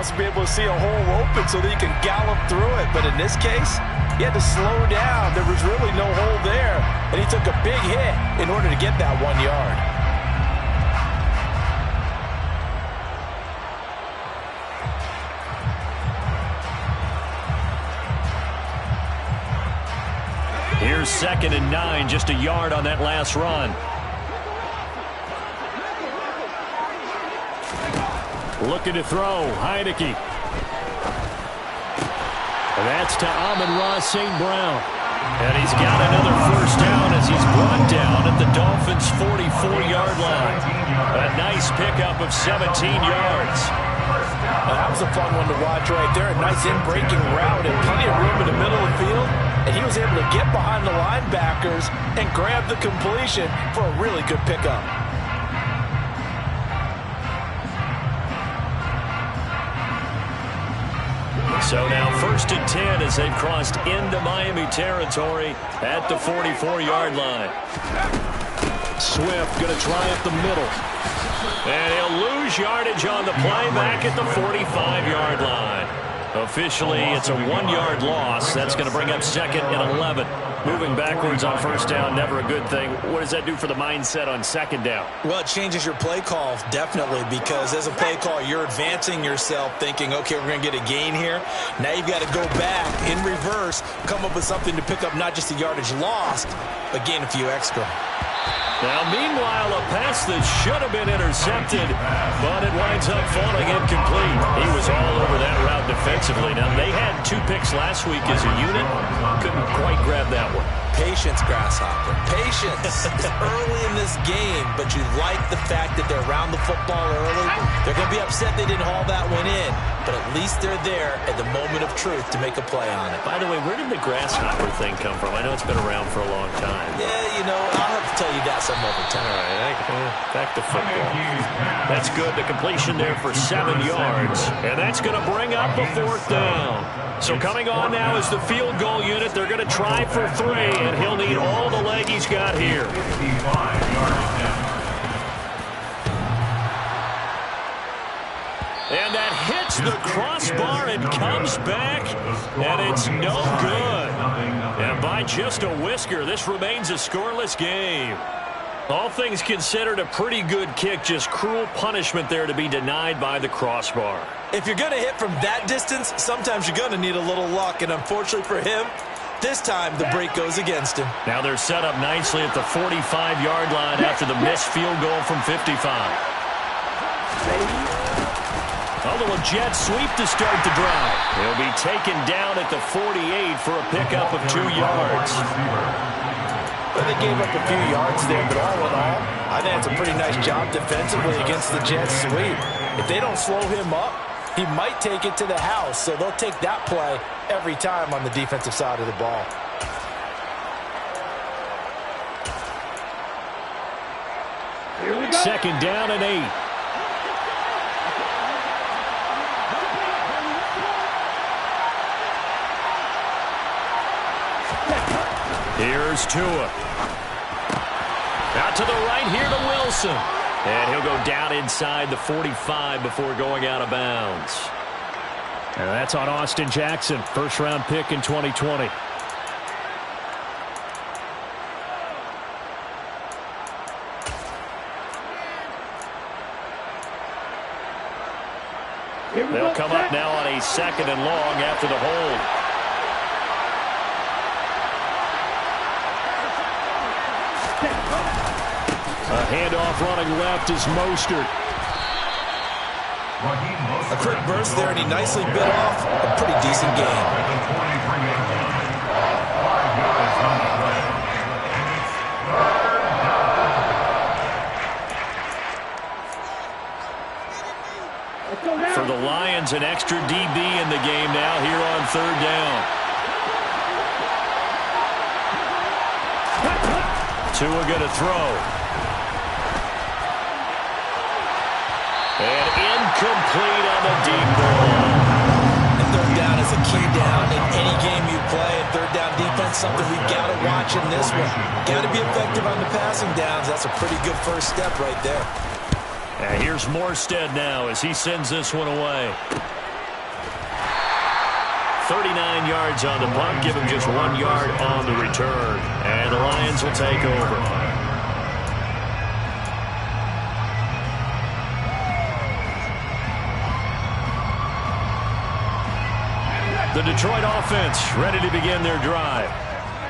wants to be able to see a hole open so that he can gallop through it. But in this case, he had to slow down. There was really no hole there, and he took a big hit in order to get that 1 yard. Here's 2nd and 9, just a yard on that last run. Looking to throw, Heineke. That's to Amon-Ra St. Brown. And he's got another first down as he's brought down at the Dolphins' 44-yard line. A nice pickup of 17 yards. That was a fun one to watch right there. A nice in-breaking route and plenty of room in the middle of the field. And he was able to get behind the linebackers and grab the completion for a really good pickup. So now 1st and 10 as they've crossed into Miami territory at the 44-yard line. Swift going to try up the middle. And he'll lose yardage on the play back at the 45-yard line. Officially, it's a 1-yard loss. That's going to bring up 2nd and 11. Moving backwards on first down, never a good thing. What does that do for the mindset on 2nd down? Well, it changes your play call, definitely, because as a play call, you're advancing yourself thinking, okay, we're going to get a gain here. Now you've got to go back in reverse, come up with something to pick up not just the yardage lost, but gain a few extra. Now, meanwhile, a pass that should have been intercepted, but it winds up falling incomplete. He was all over that route defensively. Now, they had 2 picks last week as a unit. Couldn't quite grab that one. Patience, Grasshopper. Patience. It's early in this game, but you like the fact that they're around the football early. They're going to be upset they didn't haul that one in, but at least they're there at the moment of truth to make a play on it. By the way, where did the Grasshopper thing come from? I know it's been around for a long time. Yeah, you know, I'll have to tell you that some other time. All right, back to football. That's good. The completion there for 7 yards, and that's going to bring up a 4th down. So coming on now is the field goal unit. They're going to try for 3, and he'll need all the leg he's got here. And that hits the crossbar and comes back, and it's no good. And by just a whisker, this remains a scoreless game. All things considered, a pretty good kick, just cruel punishment there to be denied by the crossbar. If you're going to hit from that distance, sometimes you're going to need a little luck, and unfortunately for him, this time the break goes against him. Now they're set up nicely at the 45-yard line after the missed field goal from 55. A little jet sweep to start the drive. He'll be taken down at the 48 for a pickup of 2 yards. Well, they gave up a few yards there, but all in all, I think it's a pretty nice job defensively against the jet sweep. If they don't slow him up, he might take it to the house, so they'll take that play every time on the defensive side of the ball. Here we go. 2nd down and 8. Here's Tua. Out to the right here to Wilson. And he'll go down inside the 45 before going out of bounds. And that's on Austin Jackson, first-round pick in 2020. They'll come up now on a 2nd and long after the hold. A handoff running left is Mostert. A quick burst there, and he nicely bit off a pretty decent game. For the Lions, an extra DB in the game now here on 3rd down. Tua going to throw. And incomplete on the deep ball. And 3rd down is a key down in any game you play. And 3rd down defense, something we've got to watch in this one. Got to be effective on the passing downs. That's a pretty good first step right there. And here's Morstead now as he sends this one away. 9 yards on the punt, give him just 1 yard on the return. And the Lions will take over. The Detroit offense ready to begin their drive.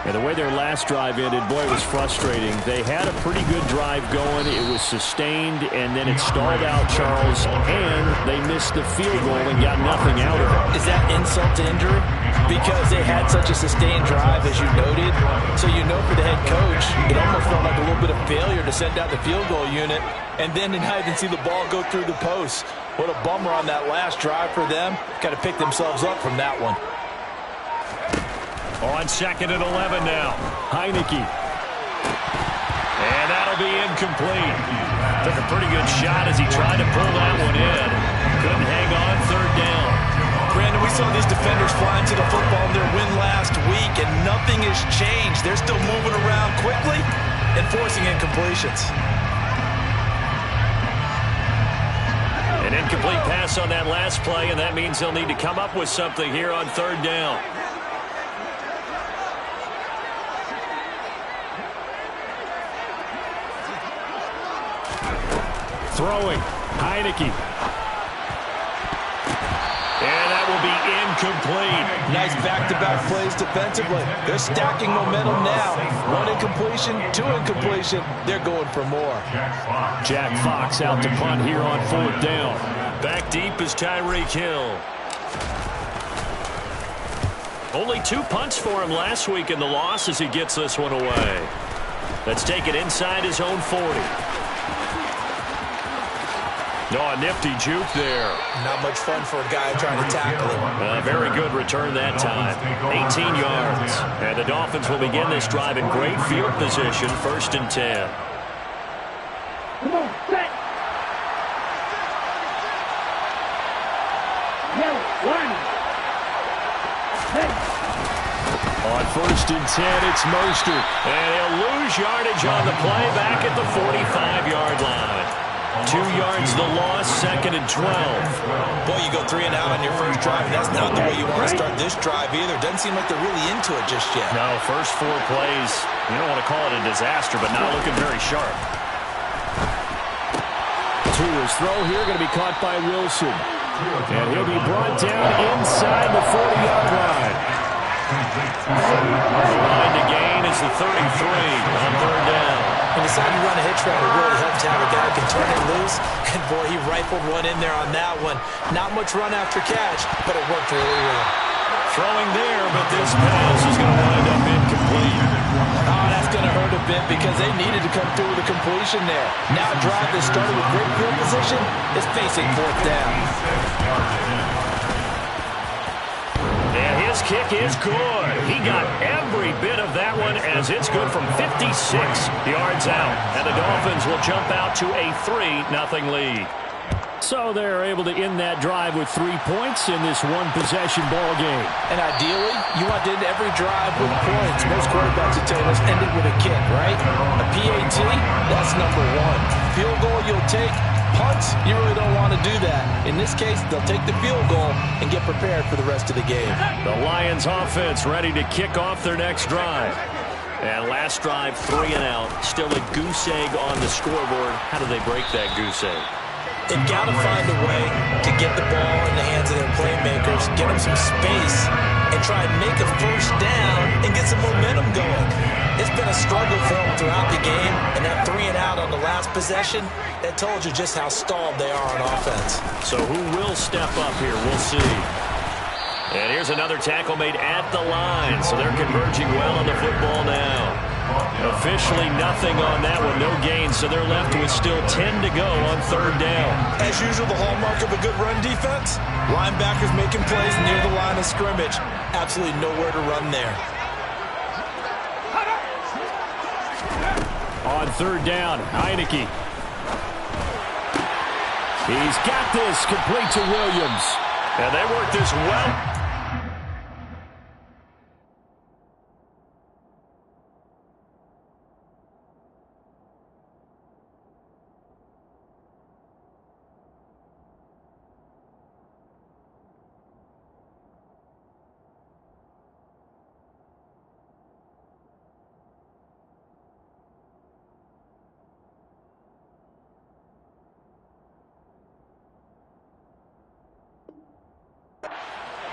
And the way their last drive ended, boy, it was frustrating. They had a pretty good drive going. It was sustained, and then it stalled out, Charles, and they missed the field goal and got nothing out of it. Is that insult to injury? Because they had such a sustained drive, as you noted. So you know for the head coach, it almost felt like a little bit of failure to send out the field goal unit, and then to not even see the ball go through the post. What a bummer on that last drive for them. Got to pick themselves up from that one. On 2nd and 11 now. Heineke. And that'll be incomplete. Took a pretty good shot as he tried to pull that one in. Couldn't hang on 3rd down. Brandon, we saw these defenders flying to the football in their win last week, and nothing has changed. They're still moving around quickly and forcing incompletions. An incomplete pass on that last play, and that means they'll need to come up with something here on 3rd down. Throwing. Heineke. And that will be incomplete. Nice back-to-back plays defensively. They're stacking momentum now. 1 incompletion, 2 incompletion. They're going for more. Jack Fox out to punt here on 4th down. Back deep is Tyreek Hill. Only 2 punts for him last week in the loss as he gets this one away. Let's take it inside his own 40. Oh, a nifty juke there. Not much fun for a guy trying to tackle him. Very good return that time. 18 yards. And the Dolphins will begin this drive in great field position, 1st and 10. Come on, set. Yellow, line. Set. On 1st and 10, it's Mostert. And he'll lose yardage on the play back at the 45-yard line. 2 yards the loss, 2nd and 12. Boy, you go 3 and out on your first drive, and that's not the way you want to start this drive either. Doesn't seem like they're really into it just yet. No, first 4 plays, you don't want to call it a disaster, but not looking very sharp. Tua's throw here going to be caught by Wilson. And he'll be brought down inside the 40-yard line. The line to gain is the 33 on 3rd down. When you decide to run a hitch route, it really helps to have a guy who can turn it loose. And, boy, he rifled one in there on that one. Not much run after catch, but it worked really well. Throwing there, but this pass is going to wind up incomplete. Oh, that's going to hurt a bit because they needed to come through with a completion there. Now a drive that started with great field position is facing 4th down. And his kick is good. He got every bit of that one as it's good from 56 yards out. And the Dolphins will jump out to a 3-0 lead. So they're able to end that drive with 3 points in this one-possession ball game. And ideally, you want to end every drive with points. Most quarterbacks would tell us end it with a kick, right? A PAT, that's number 1. Field goal you'll take. Punts, you really don't want to do that. In this case, they'll take the field goal and get prepared for the rest of the game. The Lions offense ready to kick off their next drive. And last drive, 3 and out. Still a goose egg on the scoreboard. How do they break that goose egg? They've got to find a way to get the ball in the hands of their playmakers, get them some space, and try and make a first down and get some momentum going. It's been a struggle for them throughout the game, and that 3 and out on the last possession, that told you just how stalled they are on offense. So who will step up here? We'll see. And here's another tackle made at the line, so they're converging well on the football now. Officially nothing on that one, no gain, so they're left with still 10 to go on 3rd down. As usual, the hallmark of a good run defense, linebackers making plays near the line of scrimmage. Absolutely nowhere to run there. On 3rd down, Heineke. He's got this, complete to Williams. And they work this well.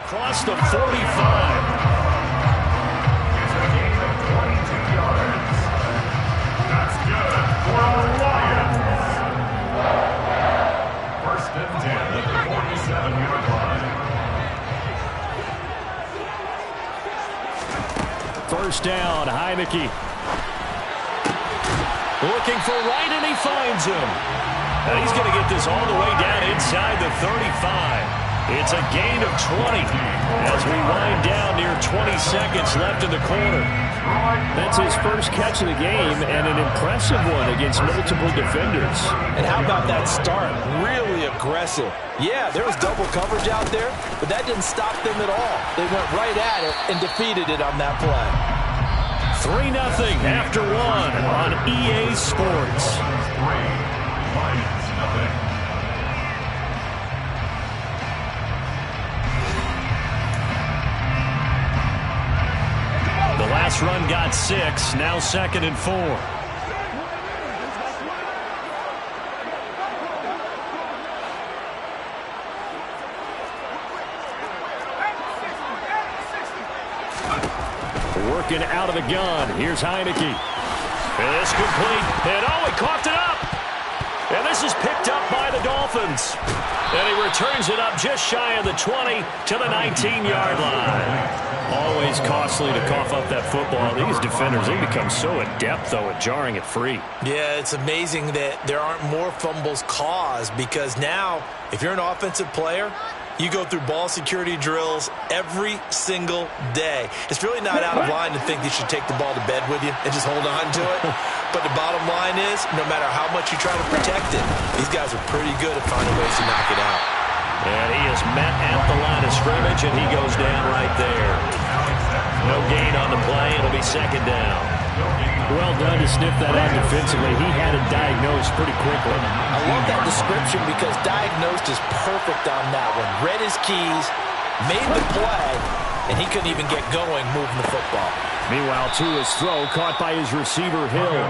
Across the 45. It's a gain of 22 yards. That's good for the Lions. First and 10 at the 47-yard line. First down, Heineke. Looking for Wright, and he finds him. And he's going to get this all the way down inside the 35. It's a gain of 20 as we wind down near 20 seconds left in the quarter. That's his first catch of the game, and an impressive one against multiple defenders. And how about that start? Really aggressive. Yeah, there was double coverage out there, but that didn't stop them at all. They went right at it and defeated it on that play. 3-0 after one on EA Sports. The last run got 6, now 2nd and 4. Working out of the gun. Here's Heineke. And it's complete. And he coughed it up. And this is picked up by the Dolphins. And he returns it up just shy of the 20 to the 19-yard line. Always costly to cough up that football. These defenders, they become so adept, though, at jarring it free. Yeah, it's amazing that there aren't more fumbles caused, because now, if you're an offensive player, you go through ball security drills every single day. It's really not out of line to think you should take the ball to bed with you and just hold on to it. But the bottom line is, no matter how much you try to protect it, these guys are pretty good at finding ways to knock it out. And he is met at the line of scrimmage, and he goes down right there. No gain on the play. It'll be 2nd down. Well done to sniff that out defensively. He had it diagnosed pretty quickly. I love that description, because diagnosed is perfect on that one. Read his keys, made the play, and he couldn't even get going moving the football. Meanwhile, Tua's throw caught by his receiver, Hill.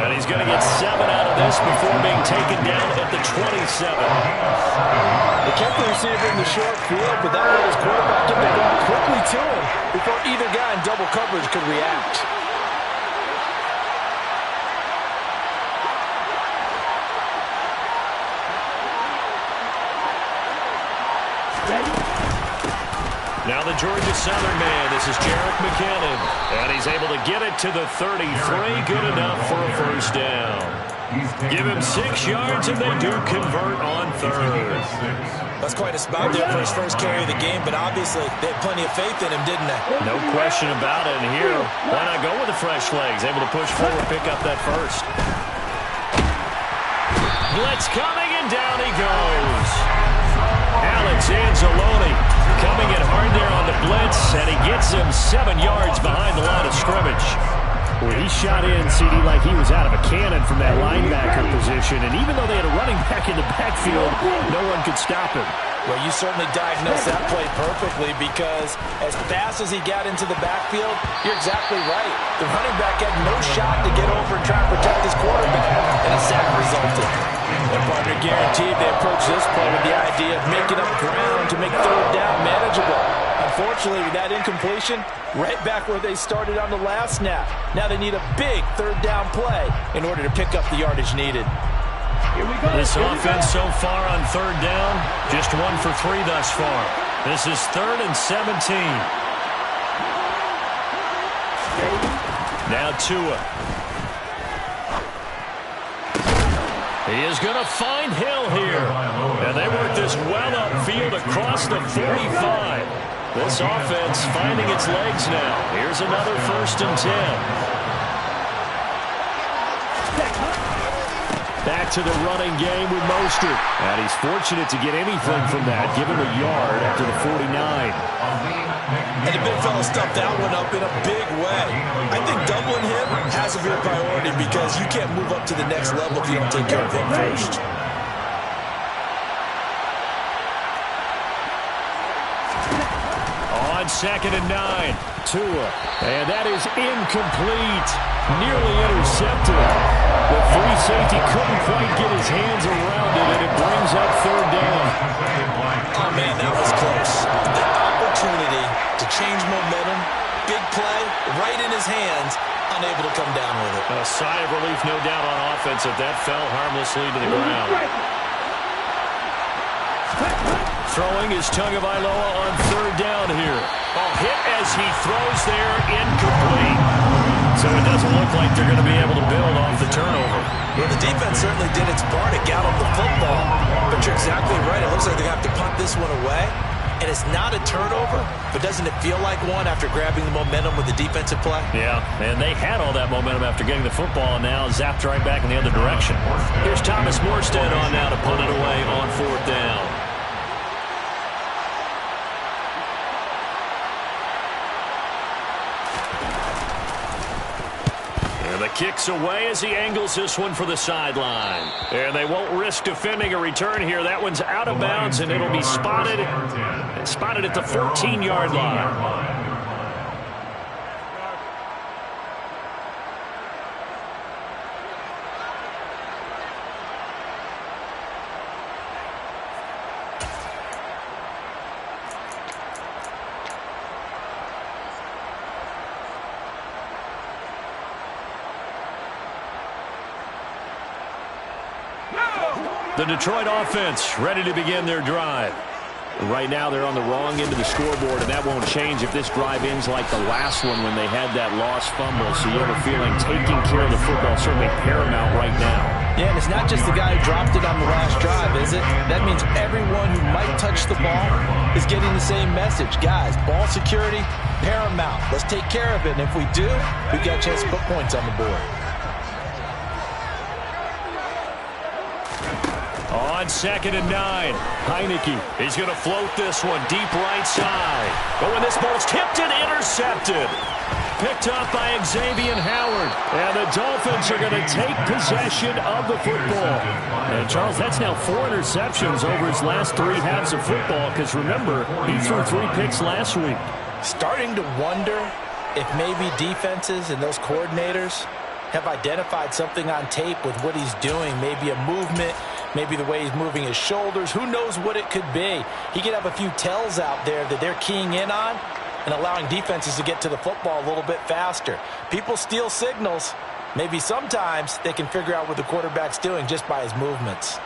And he's going to get 7 out of this before being taken down at the 27. They kept the receiver in the short field, but that let his quarterback get the ball quickly to him before either guy in double coverage could react. Now the Georgia Southern man, this is Jerick McKinnon. And he's able to get it to the 33, good enough for a first down. Give him 6 yards, and they do convert on 3rd. That's quite a spot there for his first carry of the game, but obviously they had plenty of faith in him, didn't they? No question about it. And here, why not go with the fresh legs? Able to push forward, pick up that first. Blitz coming, and down he goes. Alex Anzalone coming in hard there on the blitz, and he gets him 7 yards behind the line of scrimmage. Well, he shot in, CD, like he was out of a cannon from that linebacker position, and even though they had a running back in the backfield, no one could stop him. Well, you certainly diagnosed that play perfectly, because as fast as he got into the backfield, you're exactly right. The running back had no shot to get over and try and protect his quarterback, and a sack resulted. And partner guaranteed they approach this play with the idea of making up ground to make 3rd down manageable. Unfortunately, with that incompletion, right back where they started on the last snap. Now they need a big 3rd down play in order to pick up the yardage needed. This offense so far on 3rd down, just 1 for 3 thus far. This is 3rd and 17. Now Tua. He is going to find Hill here. And they work this well upfield across the 45. This offense finding its legs now. Here's another 1st and 10. Back to the running game with Mostert. And he's fortunate to get anything from that. Give him a yard after the 49. And the big fella stuffed that one up in a big way. I think doubling him has to be a priority, because you can't move up to the next level if you don't take care of him first. On 2nd and 9. Tua. And that is incomplete. Nearly intercepted. The free safety couldn't quite get his hands around it, and it brings up 3rd down. Oh, man, that was close. The change momentum. Big play, right in his hands, unable to come down with it. A sigh of relief, no doubt, on offense if that fell harmlessly to the ground. Throwing is Tagovailoa on third down here. Hit as he throws there, incomplete. So it doesn't look like they're going to be able to build off the turnover. Well, the defense certainly did its part to gallop the football. But you're exactly right. It looks like they're going to have to punt this one away. And it's not a turnover, but doesn't it feel like one after grabbing the momentum with the defensive play? Yeah, and they had all that momentum after getting the football, and now zapped right back in the other direction. Here's Thomas Morstead on now to punt it away on fourth down. The kick's away as he angles this one for the sideline. And they won't risk defending a return here. That one's out of bounds, and it'll be spotted at the 14-yard line. The Detroit offense ready to begin their drive. Right now they're on the wrong end of the scoreboard, and that won't change if this drive ends like the last one when they had that lost fumble. So you have a feeling taking care of the football is certainly paramount right now. Yeah, and it's not just the guy who dropped it on the last drive, is it? That means everyone who might touch the ball is getting the same message. Guys, ball security, paramount. Let's take care of it, and if we do, we've got a chance to put points on the board. On 2nd and 9, Heineke. He's going to float this one deep right side. But when this ball's tipped and intercepted. Picked up by Xavier Howard. And the Dolphins are going to take possession of the football. And, Charles, that's now 4 interceptions over his last 3 halves of football. Because, remember, he threw 3 picks last week. Starting to wonder if maybe defenses and those coordinators have identified something on tape with what he's doing. Maybe a movement, maybe the way he's moving his shoulders. Who knows what it could be? He could have a few tells out there that they're keying in on and allowing defenses to get to the football a little bit faster. People steal signals. Maybe sometimes they can figure out what the quarterback's doing just by his movements.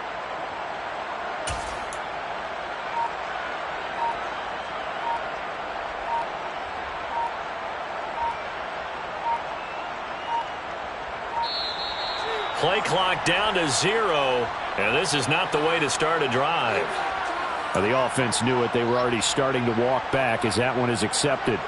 Play clock down to 0, and this is not the way to start a drive. The offense knew it. They were already starting to walk back as that one is accepted.